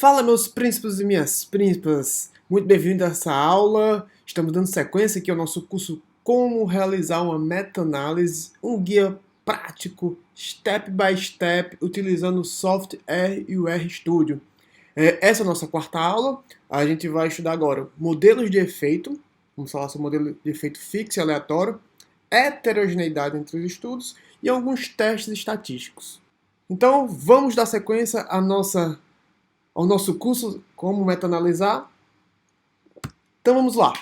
Fala, meus príncipes e minhas príncipas! Muito bem-vindo a essa aula. Estamos dando sequência aqui ao nosso curso Como Realizar uma Meta-Análise, um guia prático, step by step, utilizando o Software e o RStudio. Essa é a nossa quarta aula. A gente vai estudar agora modelos de efeito. Vamos falar sobre modelo de efeito fixo e aleatório, heterogeneidade entre os estudos e alguns testes estatísticos. Então, vamos dar sequência ao nosso curso Como Meta-Analisar. Então vamos lá.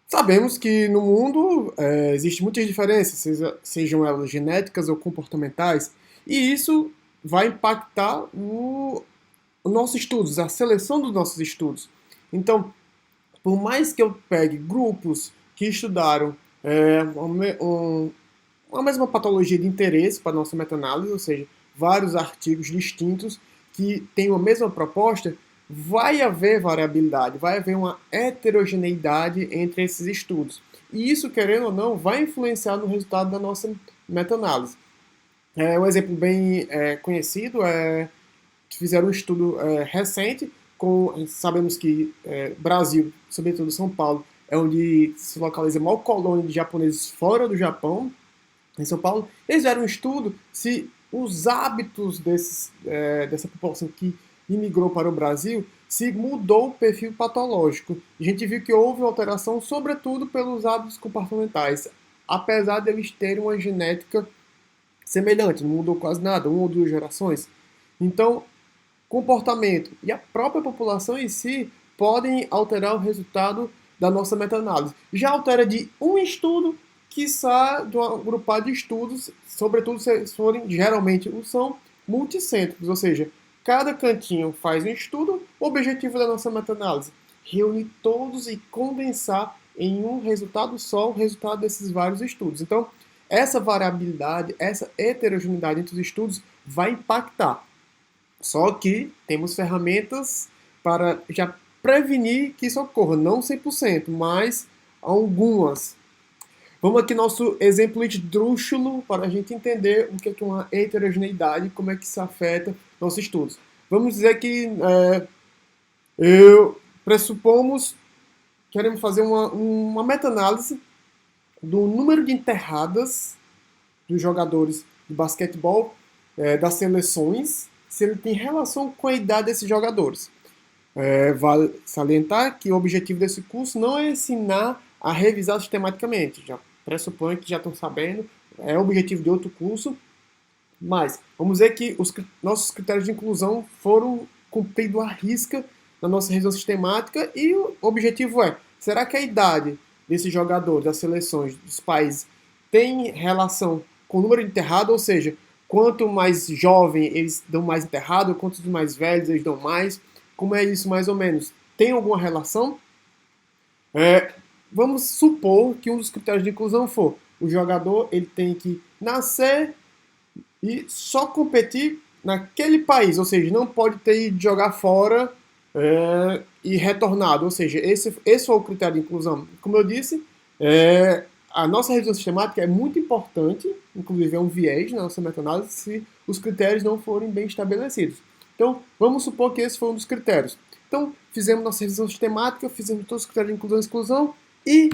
Sabemos que no mundo existem muitas diferenças, sejam elas genéticas ou comportamentais, e isso vai impactar os nossos estudos, a seleção dos nossos estudos. Então, por mais que eu pegue grupos que estudaram uma mesma patologia de interesse para a nossa meta-análise, ou seja, vários artigos distintos que têm a mesma proposta, vai haver variabilidade, vai haver uma heterogeneidade entre esses estudos. E isso, querendo ou não, vai influenciar no resultado da nossa meta-análise. Um exemplo bem conhecido é que fizeram um estudo recente, sabemos que Brasil, sobretudo São Paulo, é onde se localiza a maior colônia de japoneses fora do Japão, em São Paulo. Eles fizeram um estudo se os hábitos dessa população que imigrou para o Brasil, se mudou o perfil patológico. A gente viu que houve alteração, sobretudo pelos hábitos comportamentais, apesar de eles terem uma genética semelhante, não mudou quase nada, 1 ou 2 gerações. Então, comportamento e a própria população em si podem alterar o resultado da nossa meta-análise. Já altera de um estudo, quiçá de um agrupado de estudos, sobretudo se forem, geralmente são multicêntricos, ou seja, cada cantinho faz um estudo. O objetivo da nossa meta-análise: reunir todos e condensar em um resultado só o resultado desses vários estudos. Então, essa variabilidade, essa heterogeneidade entre os estudos vai impactar. Só que temos ferramentas para já prevenir que isso ocorra, não 100%, mas algumas. Vamos aqui nosso exemplo esdrúxulo para a gente entender o que é uma heterogeneidade e como é que isso afeta nossos estudos. Vamos dizer que pressupomos, queremos fazer uma meta-análise do número de enterradas dos jogadores de basquetebol das seleções, se ele tem relação com a idade desses jogadores. Vale salientar que o objetivo desse curso não é ensinar a revisar sistematicamente, já pressuponho que já estão sabendo, é o objetivo de outro curso, mas vamos dizer que os nossos critérios de inclusão foram cumpridos à risca na nossa revisão sistemática e o objetivo é: será que a idade desses jogadores das seleções dos países tem relação com o número de enterrado, ou seja, quanto mais jovem eles dão mais enterrado, quanto mais velhos eles dão mais? Como é isso mais ou menos? Tem alguma relação? Vamos supor que um dos critérios de inclusão for: o jogador ele tem que nascer e só competir naquele país, ou seja, não pode ter ido jogar fora e retornado, ou seja, esse foi o critério de inclusão. Como eu disse, a nossa revisão sistemática é muito importante, inclusive é um viés na nossa meta-análise se os critérios não forem bem estabelecidos. Então, vamos supor que esse foi um dos critérios. Então, fizemos nossa revisão sistemática, fizemos todos os critérios de inclusão e exclusão e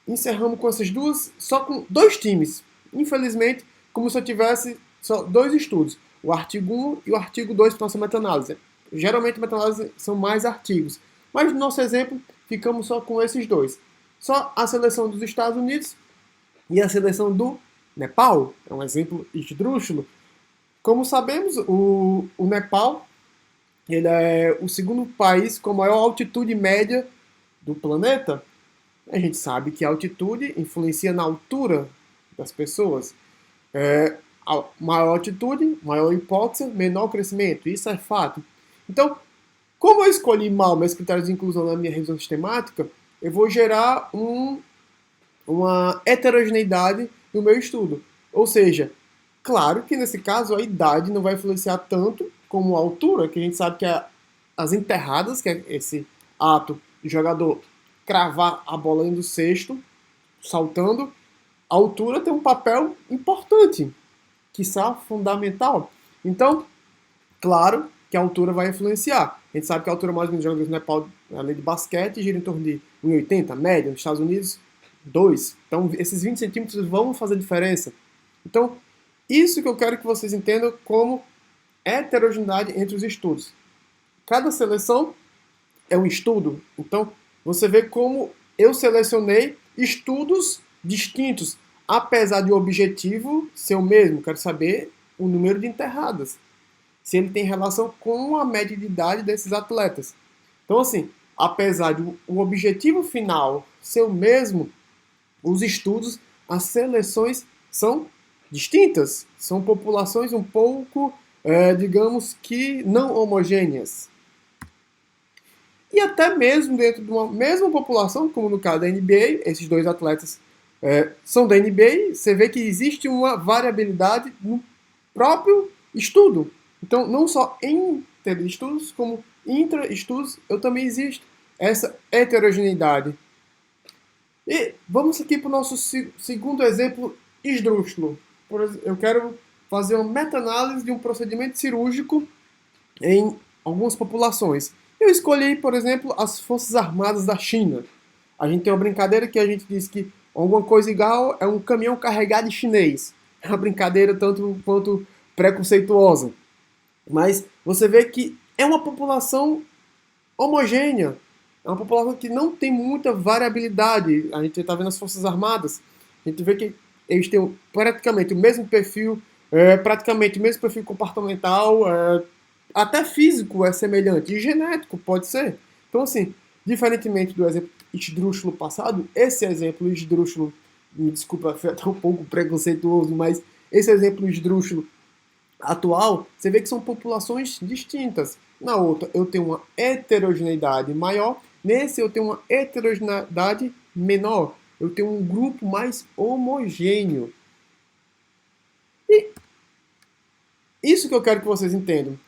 encerramos com essas duas, só com 2 times. Infelizmente, como se eu tivesse só 2 estudos, o artigo 1 e o artigo 2 para nossa meta-análise. Geralmente, meta-análise são mais artigos, mas no nosso exemplo, ficamos só com esses 2. Só a seleção dos Estados Unidos e a seleção do Nepal, é um exemplo esdrúxulo. Como sabemos, o Nepal ele é o segundo país com a maior altitude média do planeta. A gente sabe que a altitude influencia na altura das pessoas. A maior altitude, maior hipóxia, menor crescimento. Isso é fato. Então, como eu escolhi mal meus critérios de inclusão na minha revisão sistemática, eu vou gerar uma heterogeneidade no meu estudo. Ou seja, claro que nesse caso a idade não vai influenciar tanto como a altura, que a gente sabe que as enterradas, que é esse ato de jogador cravar a bola dentro do cesto, saltando, a altura tem um papel importante, quiçá fundamental. Então, Claro que a altura vai influenciar. A gente sabe que a altura mais ou menos de jogadores no Nepal, além de basquete, gira em torno de 1,80, média, nos Estados Unidos, 2. Então, esses 20 centímetros vão fazer diferença. Então, isso que eu quero que vocês entendam como heterogeneidade entre os estudos. Cada seleção é um estudo. Então, você vê como eu selecionei estudos distintos, apesar de o objetivo ser o mesmo. Quero saber o número de enterradas, se ele tem relação com a média de idade desses atletas. Então, assim, apesar de o objetivo final ser o mesmo, os estudos, as seleções são distintas, são populações um pouco, digamos que, não homogêneas. E até mesmo dentro de uma mesma população, como no caso da NBA, esses dois atletas são da NBA, você vê que existe uma variabilidade no próprio estudo. Então, não só entre estudos, como intra-estudos, eu também existe essa heterogeneidade. E vamos aqui para o nosso segundo exemplo esdrúxulo. Eu quero fazer uma meta-análise de um procedimento cirúrgico em algumas populações. Eu escolhi, por exemplo, as Forças Armadas da China. A gente tem uma brincadeira que a gente diz que alguma coisa igual é um caminhão carregado de chinês. É uma brincadeira tanto quanto preconceituosa. Mas você vê que é uma população homogênea. É uma população que não tem muita variabilidade. A gente está vendo as Forças Armadas. A gente vê que eles têm praticamente o mesmo perfil, praticamente o mesmo perfil comportamental, até físico é semelhante, e genético pode ser. Então, assim, diferentemente do exemplo esdrúxulo passado, esse exemplo esdrúxulo, me desculpa, foi até um pouco preconceituoso, mas esse exemplo esdrúxulo atual, você vê que são populações distintas. Na outra, eu tenho uma heterogeneidade maior, nesse eu tenho uma heterogeneidade menor. Eu tenho um grupo mais homogêneo. E isso que eu quero que vocês entendam.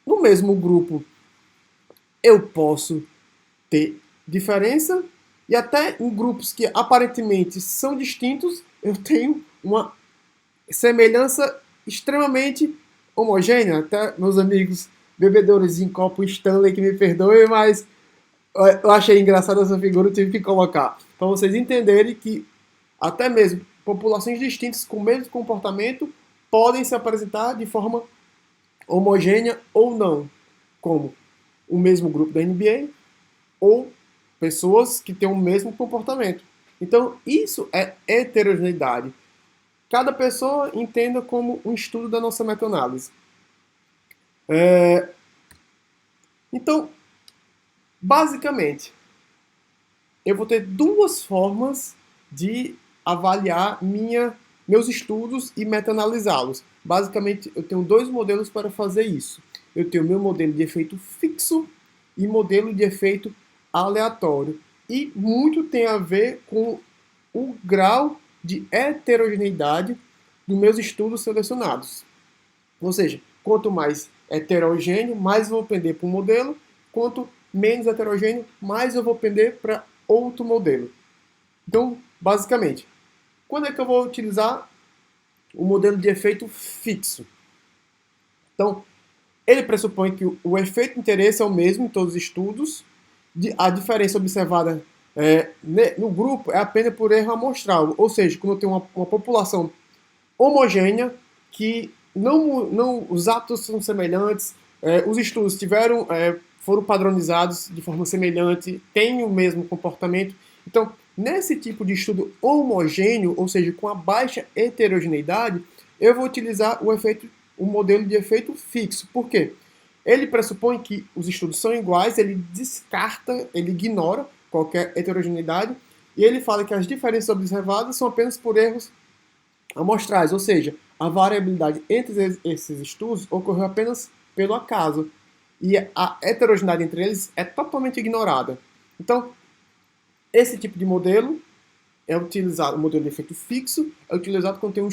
No mesmo grupo, eu posso ter diferença e até em grupos que aparentemente são distintos, eu tenho uma semelhança extremamente homogênea. Até meus amigos bebedores em copo Stanley que me perdoem, mas eu achei engraçada essa figura, eu tive que colocar. Para vocês entenderem que até mesmo populações distintas com o mesmo comportamento podem se apresentar de forma homogênea ou não, como o mesmo grupo da NBA ou pessoas que têm o mesmo comportamento. Então, isso é heterogeneidade. Cada pessoa entenda como um estudo da nossa meta-análise. Então, basicamente, eu vou ter duas formas de avaliar meus estudos e meta-analisá-los. Basicamente, eu tenho dois modelos para fazer isso. Eu tenho meu modelo de efeito fixo e modelo de efeito aleatório. E muito tem a ver com o grau de heterogeneidade dos meus estudos selecionados. Ou seja, quanto mais heterogêneo, mais eu vou pender para um modelo, quanto menos heterogêneo, mais eu vou pender para outro modelo. Então, basicamente, quando é que eu vou utilizar o modelo de efeito fixo? Então, ele pressupõe que o efeito de interesse é o mesmo em todos os estudos. A diferença observada no grupo é apenas por erro amostral. Ou seja, quando eu tenho uma população homogênea, que não os atos são semelhantes, os estudos foram padronizados de forma semelhante, têm o mesmo comportamento. Então, nesse tipo de estudo homogêneo, ou seja, com a baixa heterogeneidade, eu vou utilizar o modelo de efeito fixo. Por quê? Ele pressupõe que os estudos são iguais, ele descarta, ele ignora qualquer heterogeneidade, e ele fala que as diferenças observadas são apenas por erros amostrais, ou seja, a variabilidade entre esses estudos ocorreu apenas pelo acaso, e a heterogeneidade entre eles é totalmente ignorada. Então, esse tipo de modelo é utilizado, o modelo de efeito fixo, é utilizado quando tem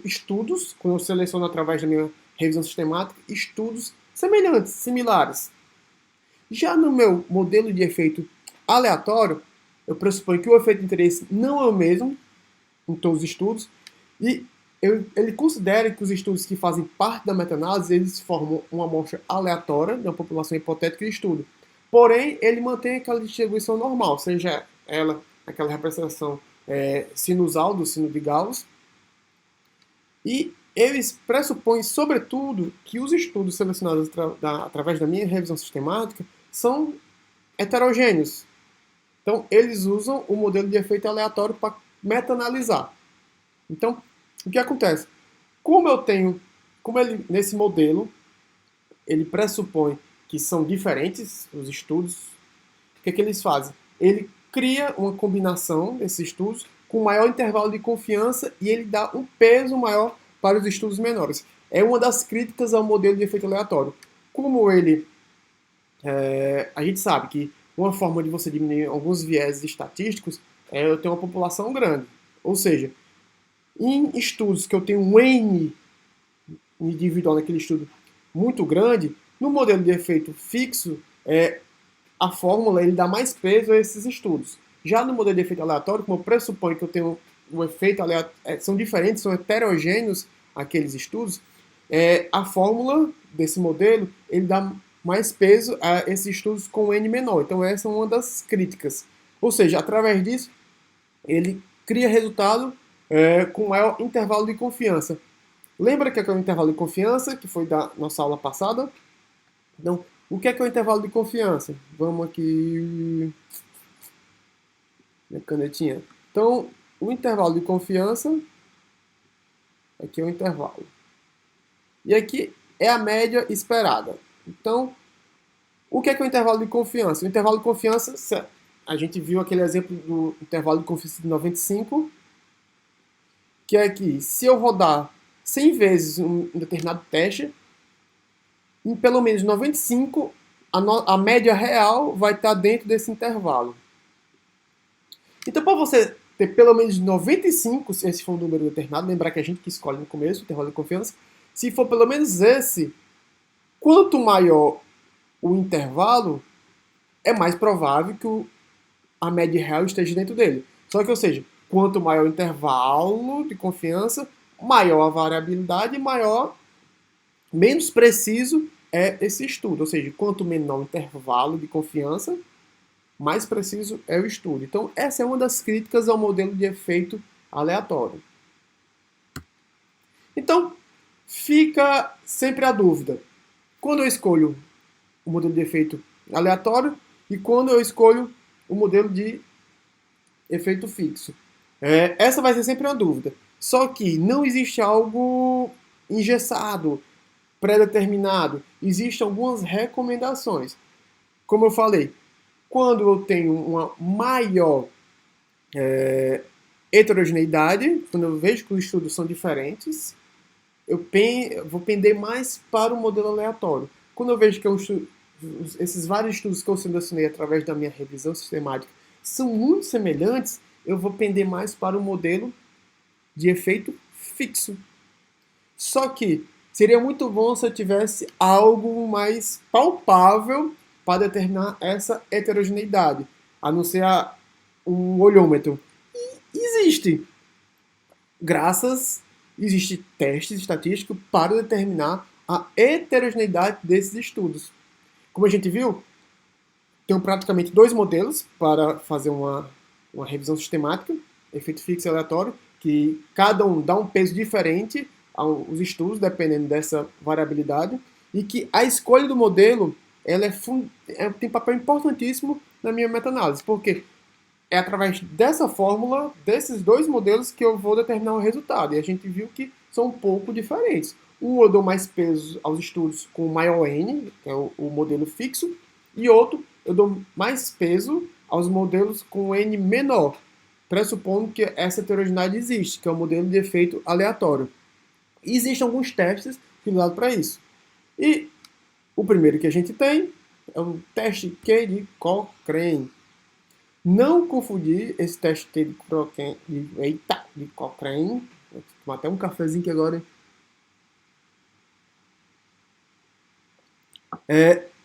estudos, quando eu seleciono através da minha revisão sistemática, estudos semelhantes, similares. Já no meu modelo de efeito aleatório, eu pressuponho que o efeito de interesse não é o mesmo em todos os estudos, e ele considera que os estudos que fazem parte da meta-análise, eles formam uma amostra aleatória de uma população hipotética de estudo. Porém, ele mantém aquela distribuição normal, seja ela aquela representação sinusal do sino de Gauss. E eles pressupõem, sobretudo, que os estudos selecionados através da minha revisão sistemática são heterogêneos. Então, eles usam o modelo de efeito aleatório para meta-analisar. Então, o que acontece? Como ele, nesse modelo, ele pressupõe que são diferentes os estudos, o que eles fazem? Ele cria uma combinação desses estudos com maior intervalo de confiança e ele dá um peso maior para os estudos menores. É uma das críticas ao modelo de efeito aleatório. Como ele... a gente sabe que uma forma de você diminuir alguns vieses estatísticos é eu ter uma população grande. Ou seja, em estudos que eu tenho um N individual naquele estudo muito grande, no modelo de efeito fixo, a fórmula ele dá mais peso a esses estudos. Já no modelo de efeito aleatório, como eu pressuponho que eu tenho um efeito aleatório, são diferentes, são heterogêneos aqueles estudos, a fórmula desse modelo ele dá mais peso a esses estudos com N menor. Então essa é uma das críticas. Ou seja, através disso, ele cria resultado com maior intervalo de confiança. Lembra que é o intervalo de confiança, que foi da nossa aula passada? Então, o que é o intervalo de confiança? Vamos aqui... minha canetinha. Então, o intervalo de confiança... aqui é o intervalo. E aqui é a média esperada. Então, o que é o intervalo de confiança? O intervalo de confiança, a gente viu aquele exemplo do intervalo de confiança de 95, que é que se eu rodar 100 vezes um determinado teste, em pelo menos 95, a média real vai estar dentro desse intervalo. Então, para você ter pelo menos 95, se esse for um número determinado, lembrar que a gente que escolhe no começo o intervalo de confiança, se for pelo menos esse, quanto maior o intervalo, é mais provável que a média real esteja dentro dele. Só que, ou seja, quanto maior o intervalo de confiança, maior a variabilidade e menos preciso é esse estudo. Ou seja, quanto menor o intervalo de confiança, mais preciso é o estudo. Então, essa é uma das críticas ao modelo de efeito aleatório. Então, fica sempre a dúvida. Quando eu escolho o modelo de efeito aleatório e quando eu escolho o modelo de efeito fixo. Essa vai ser sempre uma dúvida. Só que não existe algo engessado, pré-determinado. Existem algumas recomendações. Como eu falei, quando eu tenho uma maior heterogeneidade, quando eu vejo que os estudos são diferentes, eu vou pender mais para o modelo aleatório. Quando eu vejo que esses vários estudos que eu selecionei através da minha revisão sistemática são muito semelhantes, eu vou pender mais para o modelo de efeito fixo. Só que seria muito bom se eu tivesse algo mais palpável para determinar essa heterogeneidade, a não ser um olhômetro. E existe testes estatísticos para determinar a heterogeneidade desses estudos. Como a gente viu, tem praticamente dois modelos para fazer uma revisão sistemática, efeito fixo e aleatório, que cada um dá um peso diferente aos estudos, dependendo dessa variabilidade, e que a escolha do modelo ela tem papel importantíssimo na minha meta-análise, porque é através dessa fórmula, desses dois modelos, que eu vou determinar o resultado. E a gente viu que são um pouco diferentes. Um eu dou mais peso aos estudos com maior N, que é o modelo fixo, e outro eu dou mais peso aos modelos com N menor, pressupondo que essa heterogeneidade existe, que é o modelo de efeito aleatório. E existem alguns testes utilizados para isso. E o primeiro que a gente tem é o teste Q de Cochrane. Não confundir esse teste Q de Cochrane. Vou tomar até um cafezinho aqui agora.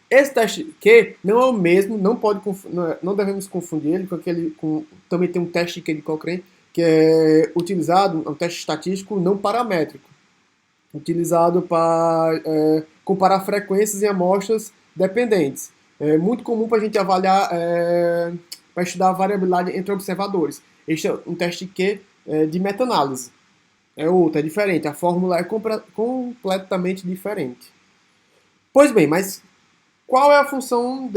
Esse teste Q não é o mesmo, não devemos confundir ele também tem um teste Q de Cochrane, que é utilizado, é um teste estatístico não paramétrico, utilizado para comparar frequências em amostras dependentes. É muito comum para a gente avaliar, para estudar a variabilidade entre observadores. Este é um teste de meta-análise. É outro, é diferente. A fórmula é completamente diferente. Pois bem, mas qual é a função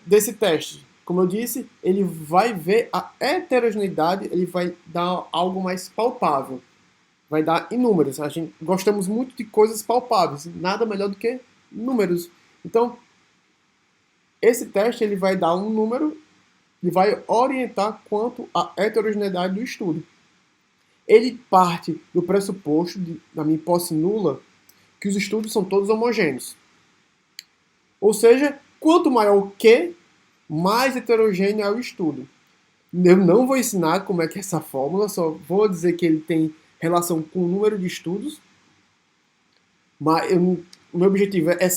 desse teste? Como eu disse, ele vai ver a heterogeneidade, ele vai dar algo mais palpável, vai dar em números. A gente gostamos muito de coisas palpáveis, nada melhor do que números. Então, esse teste ele vai dar um número e vai orientar quanto à heterogeneidade do estudo. Ele parte do pressuposto, da minha hipótese nula, que os estudos são todos homogêneos. Ou seja, quanto maior o Q, mais heterogêneo é o estudo. Eu não vou ensinar como é que é essa fórmula, só vou dizer que ele tem relação com o número de estudos. Mas o meu objetivo é que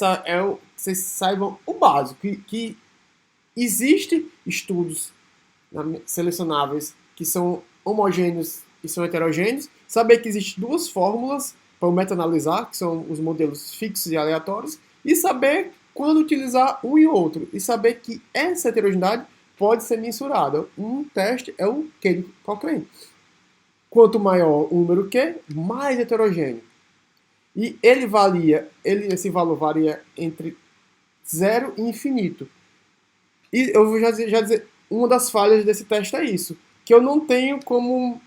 vocês saibam o básico, que existe estudos selecionáveis que são homogêneos e são heterogêneos, saber que existem duas fórmulas para o meta-analisar, que são os modelos fixos e aleatórios, e saber quando utilizar um e outro, e saber que essa heterogeneidade pode ser mensurada. Um teste é o Q de Cochrane. Quanto maior o número Q, mais heterogêneo. E esse valor varia entre 0 e infinito. E eu vou já dizer, uma das falhas desse teste é isso, que eu não tenho como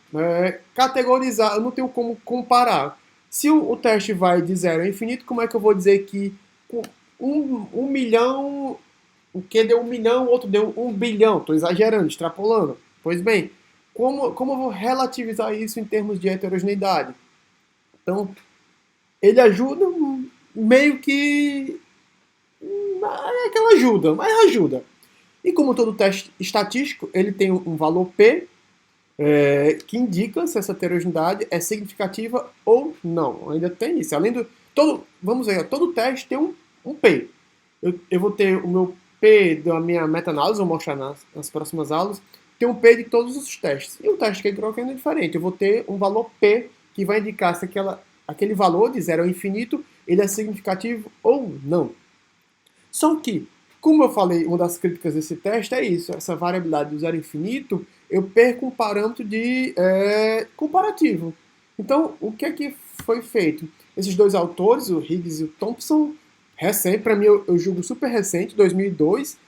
categorizar, eu não tenho como comparar. Se o teste vai de 0 a infinito, como é que eu vou dizer que um milhão, o que deu 1 milhão, o outro deu 1 bilhão? Estou exagerando, extrapolando. Pois bem, como eu vou relativizar isso em termos de heterogeneidade? Então, ele ajuda meio que... é aquela ajuda, mas ajuda. E como todo teste estatístico, ele tem um valor P que indica se essa heterogeneidade é significativa ou não. Ainda tem isso. Além do... vamos ver, todo teste tem um P. Eu vou ter o meu P da minha meta-análise, vou mostrar nas próximas aulas, tem um P de todos os testes. E o teste que ele coloca é diferente. Eu vou ter um valor P que vai indicar se aquele valor de 0 ao infinito ele é significativo ou não. Só que, como eu falei, uma das críticas desse teste é isso, essa variabilidade do 0 ao infinito, eu perco um parâmetro de comparativo. Então, o que é que foi feito? Esses dois autores, o Higgs e o Thompson, recente, para mim eu julgo super recente, 2002,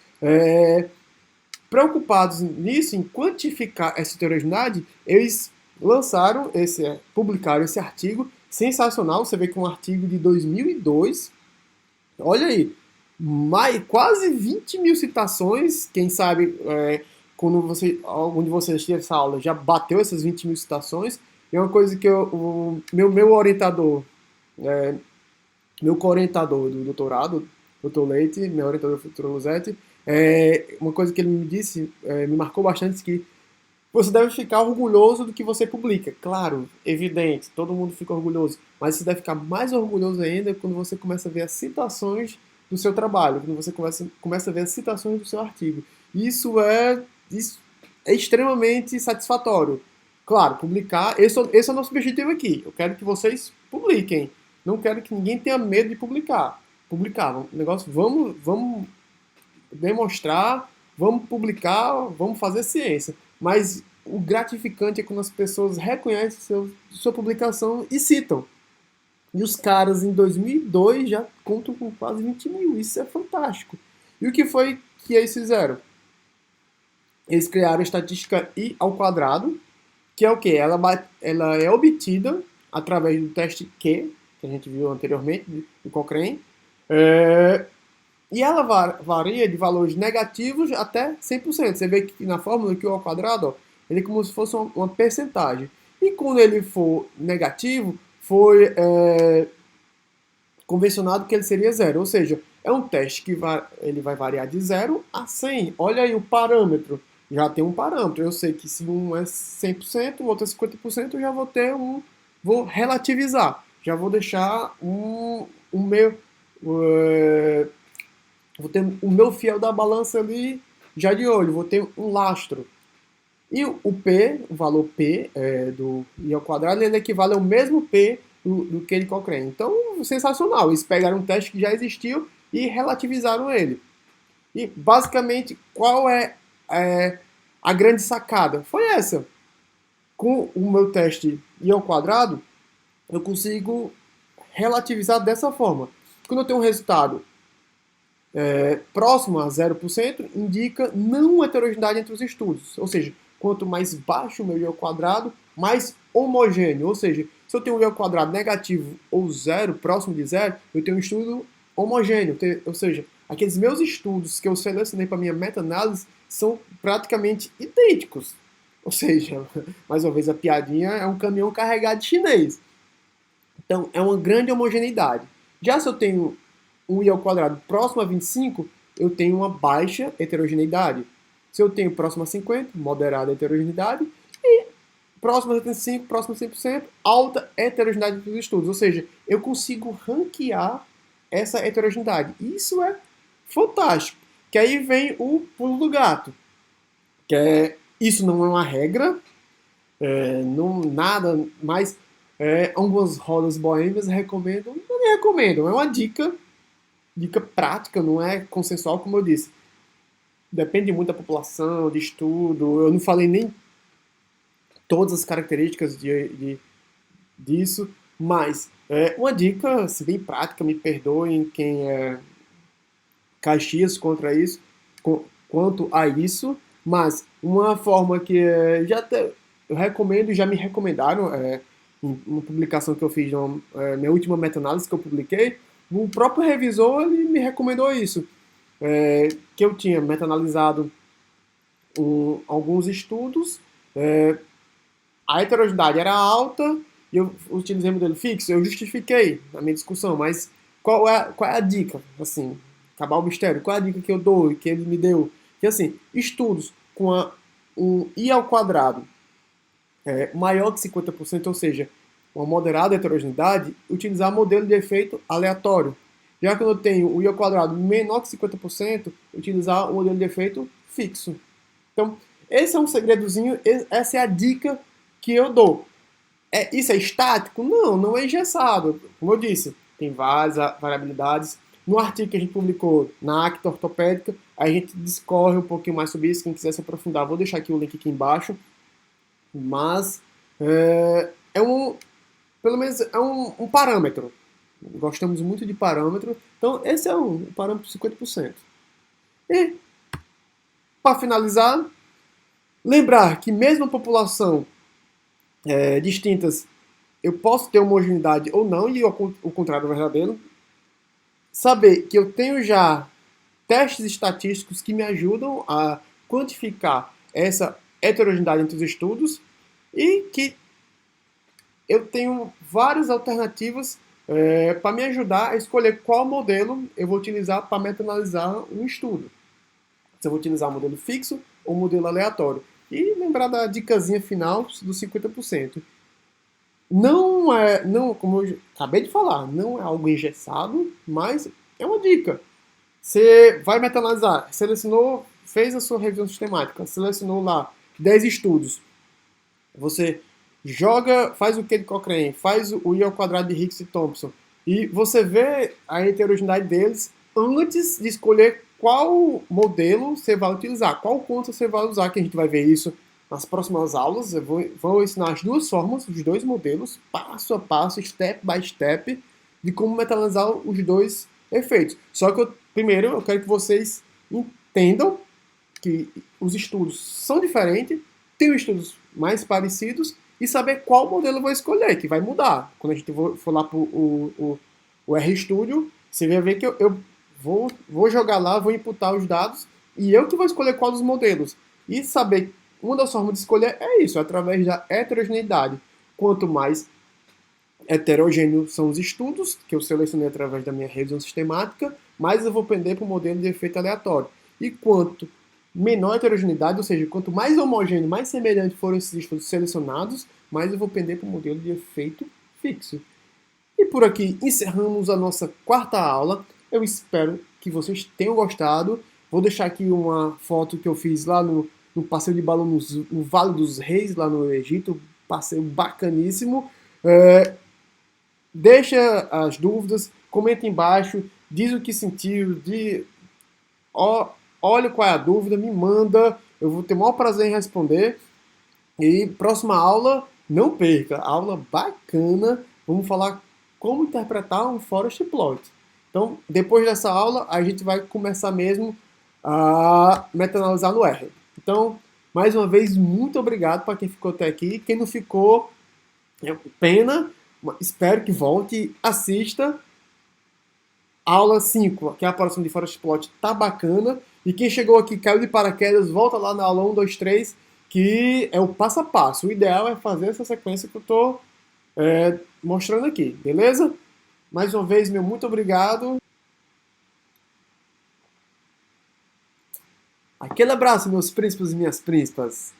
preocupados nisso, em quantificar essa heterogeneidade, eles publicaram esse artigo sensacional. Você vê que é um artigo de 2002, olha aí, quase 20 mil citações. Quem sabe quando algum de vocês assistir essa aula já bateu essas 20 mil citações. É uma coisa que meu orientador, meu co-orientador do doutorado, Dr. Leite, meu orientador Dr. Luzetti, uma coisa que ele me disse, me marcou bastante, que você deve ficar orgulhoso do que você publica. Claro, evidente, todo mundo fica orgulhoso, mas você deve ficar mais orgulhoso ainda quando você começa a ver as citações do seu trabalho, quando você começa a ver as citações do seu artigo. Isso é extremamente satisfatório. Claro, publicar, esse é o nosso objetivo aqui. Eu quero que vocês publiquem. Não quero que ninguém tenha medo de publicar. O negócio, vamos demonstrar, vamos publicar, vamos fazer ciência. Mas o gratificante é quando as pessoas reconhecem sua publicação e citam. E os caras em 2002 já contam com quase 20 mil. Isso é fantástico. E o que foi que eles fizeram? Eles criaram a estatística I ao quadrado, que é o quê? Ela é obtida através do teste Q, que a gente viu anteriormente, do Cochrane, e ela varia de valores negativos até 100%. Você vê que na fórmula Q ao quadrado, ó, ele é como se fosse uma percentagem. E quando ele for negativo, foi convencionado que ele seria zero. Ou seja, é um teste que ele vai variar de 0 a 100. Olha aí o parâmetro. Já tem um parâmetro. Eu sei que se um é 100%, o outro é 50%, eu já vou ter vou relativizar. Já vou deixar vou ter o meu fiel da balança ali já de olho. Vou ter um lastro. E o P, o valor P do I ao quadrado, ele equivale ao mesmo P do Kelly Cochrane. Então, sensacional. Eles pegaram um teste que já existiu e relativizaram ele. E, basicamente, qual é a grande sacada? Foi essa. Com o meu teste I ao quadrado, eu consigo relativizar dessa forma. Quando eu tenho um resultado próximo a 0%, indica não heterogeneidade entre os estudos. Ou seja, quanto mais baixo o meu I ao quadrado, mais homogêneo. Ou seja, se eu tenho um I ao quadrado negativo ou zero, próximo de zero, eu tenho um estudo homogêneo. Ou seja, aqueles meus estudos que eu selecionei para minha meta-análise são praticamente idênticos. Ou seja, mais uma vez a piadinha é um caminhão carregado de chinês. Então, é uma grande homogeneidade. Já se eu tenho um I ao quadrado próximo a 25, eu tenho uma baixa heterogeneidade. Se eu tenho próximo a 50, moderada heterogeneidade. E próximo a 75, próximo a 100%, alta heterogeneidade dos estudos. Ou seja, eu consigo ranquear essa heterogeneidade. Isso é fantástico. Que aí vem o pulo do gato. Isso não é uma regra, não, nada, mas algumas rodas boêmias recomendam, não me recomendam, é uma dica prática, não é consensual, como eu disse. Depende muito da população, de estudo, eu não falei nem todas as características disso, mas uma dica assim, bem prática, me perdoem quem é caxias contra isso, quanto a isso, mas uma forma que eu recomendo e já me recomendaram, uma publicação que eu fiz, minha última meta-análise que eu publiquei, o próprio revisor ele me recomendou isso, que eu tinha meta-analisado alguns estudos, a heterogeneidade era alta e eu utilizei modelo fixo, eu justifiquei na minha discussão, mas qual é a dica? Assim, acabar o mistério, qual é a dica que eu dou e que ele me deu? Que assim, estudos com um I ao quadrado maior que 50%, ou seja, uma moderada heterogeneidade, utilizar modelo de efeito aleatório. Já que eu tenho o I ao quadrado menor que 50%, utilizar o modelo de efeito fixo. Então, esse é um segredozinho, essa é a dica que eu dou. Isso é estático? Não, não é engessado. Como eu disse, tem várias variabilidades. No artigo que a gente publicou na Acta Ortopédica, a gente discorre um pouquinho mais sobre isso. Quem quiser se aprofundar, vou deixar aqui o link aqui embaixo. Mas pelo menos é um parâmetro. Gostamos muito de parâmetro. Então, esse é um parâmetro de 50%. E, para finalizar, lembrar que mesmo a população distintas, eu posso ter homogeneidade ou não, e o contrário é verdadeiro. Saber que eu tenho já testes estatísticos que me ajudam a quantificar essa heterogeneidade entre os estudos e que eu tenho várias alternativas para me ajudar a escolher qual modelo eu vou utilizar para meta-analisar um estudo. Se eu vou utilizar um modelo fixo ou um modelo aleatório. E lembrar da dicasinha final dos 50%. Não, como eu acabei de falar, não é algo engessado, mas é uma dica. Você vai meta-analisar, selecionou, fez a sua revisão sistemática, selecionou lá 10 estudos. Você joga, faz o Kelly Cochrane, faz o I ao quadrado de Hicks e Thompson, e você vê a heterogeneidade deles antes de escolher qual modelo você vai utilizar, qual conta você vai usar, que a gente vai ver isso nas próximas aulas. Eu vou ensinar as duas formas, os dois modelos, passo a passo, step by step, de como meta-analisar os dois efeitos. Só que primeiro eu quero que vocês entendam que os estudos são diferentes, tem estudos mais parecidos, e saber qual modelo eu vou escolher, que vai mudar. Quando a gente for lá para o RStudio, você vai ver que eu vou jogar lá, vou imputar os dados, e eu que vou escolher qual dos modelos. E saber, uma das formas de escolher é isso, através da heterogeneidade. Quanto mais heterogêneos são os estudos, que eu selecionei através da minha revisão sistemática, mais eu vou pender para o modelo de efeito aleatório. E quanto menor heterogeneidade, ou seja, quanto mais homogêneo, mais semelhante forem esses estudos selecionados, mais eu vou pender para o modelo de efeito fixo. E por aqui encerramos a nossa quarta aula. Eu espero que vocês tenham gostado. Vou deixar aqui uma foto que eu fiz lá no passeio de balão no Vale dos Reis, lá no Egito, passeio bacaníssimo. Deixa as dúvidas, comenta embaixo, diz o que sentiu, olha qual é a dúvida, me manda, eu vou ter o maior prazer em responder. E próxima aula, não perca, aula bacana, vamos falar como interpretar um forest plot. Então, depois dessa aula, a gente vai começar mesmo a meta-analisar no R. Então, mais uma vez, muito obrigado para quem ficou até aqui. Quem não ficou, é pena, espero que volte, assista. Aula 5, que é a apuração de forest plot, tá bacana. E quem chegou aqui, caiu de paraquedas, volta lá na aula 1, 2, 3, que é o passo a passo. O ideal é fazer essa sequência que eu tô mostrando aqui, beleza? Mais uma vez, meu muito obrigado. Aquele abraço, meus príncipes e minhas príncipas.